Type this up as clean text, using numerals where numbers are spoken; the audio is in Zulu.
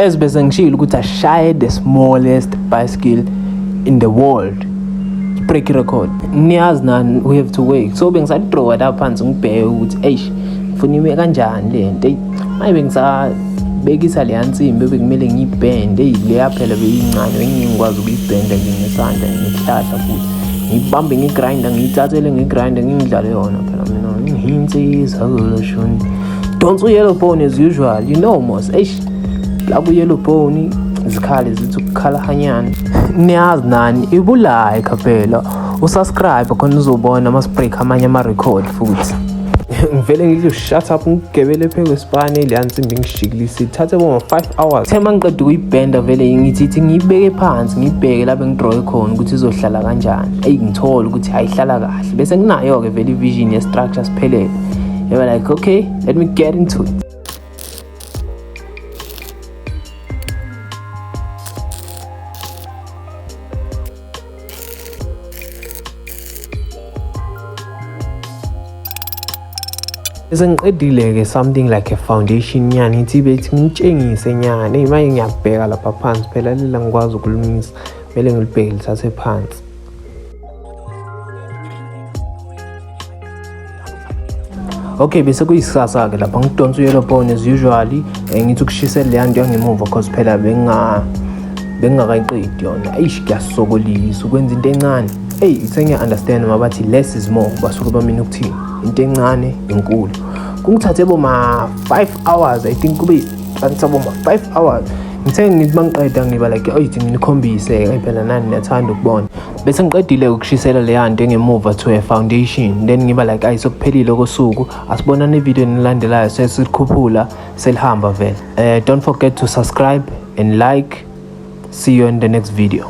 as bese ngishilo ukuthi ashaye the smallest bicycle in the world, break record. Niyazi nani we have to wait. So bengisadraw la phansi ngibheke ukuthi eish ngifuna ime kanjani le nto. Mayibe ngisabekisa le yansimbi bekumele ngiyibhende leya phela beyincane engingikwazi ukuyibhenda ngesandla ngihlahla futhi ngibambe ngigrinder ngiyithathele ngigrinder ngidlale yona phela mina ngiyinsizwa kulashuni. Don't yellow bone as usual, you know mos. Eish la ku yellow bone izikhali zithi ukukhala hanyana. Niyazi nani ibulike phela usubscribe khona uzobona mas-break amanye ama-record futhi. Ngivele ngidle shut up ngigebele phe kwesipane le yansimbi ngishikilise ithathe boma 5 hours. Thema ngiqeda ukuyibhenda vele ngithi ngiyibeke phansi ngibheke lapho ngidraw khona ukuthi izohlala kanjani. Ngithola ukuthi ayihlala kahle bese nginayo ke vele vision ye structure siphelele. You were like, okay, let me get into it. Sengiqedile ke something like a foundation nyani ithi bethi ngitshengise nyani imanje ngiyabheka lapha phansi phela lela ngikwazi ukulungisa vele ngilibheke lithathe phansi. Okay bese kuyisasa ke lapha ngidonsa yellow bone as usually ngithi ukushisela le yanto yangemuva cause phela bengakayiqedi yona. Eish kuyasokolisa ukwenza into encane. Sengiya understand mabathi less is more basuke bamina ukuthini into encane inkulu. Kungithathe boma 5 hours I think kube boma 5 hours. Ngithe ngithi mangiqeda ngiba like oyithi nginikhombise phela nani niyathanda ukubona. Bese ngiqedile ukushisela le yanto engemuva to a foundation then ngiba like ayisokuphelile kosuku asibona ne video enilandelayo sesikhuphula selihamba vele. Don't forget to subscribe and like. See you in the next video.